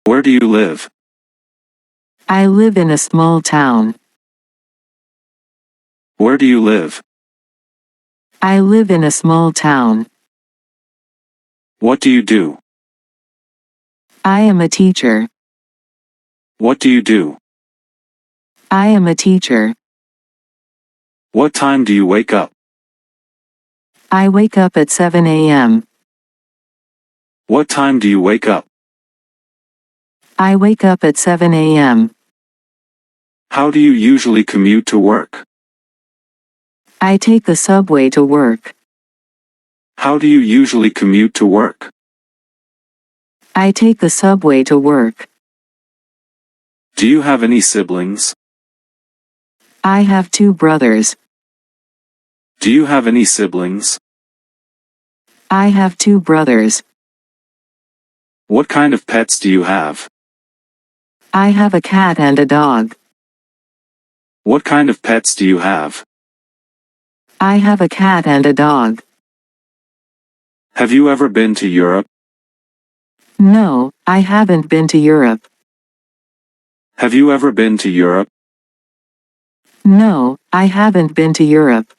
Where do you live? I live in a small town. Where do you live? I live in a small town. What do you do? I am a teacher. What do you do? I am a teacher. What time do you wake up? I wake up at 7 a.m. What time do you wake up? I wake up at 7 a.m. How do you usually commute to work? I take the subway to work. How do you usually commute to work? I take the subway to work. Do you have any siblings? I have 2 brothers. Do you have any siblings? I have 2 brothers. What kind of pets do you have? I have a cat and a dog. What kind of pets do you have? I have a cat and a dog. Have you ever been to Europe? No, I haven't been to Europe. Have you ever been to Europe? No, I haven't been to Europe.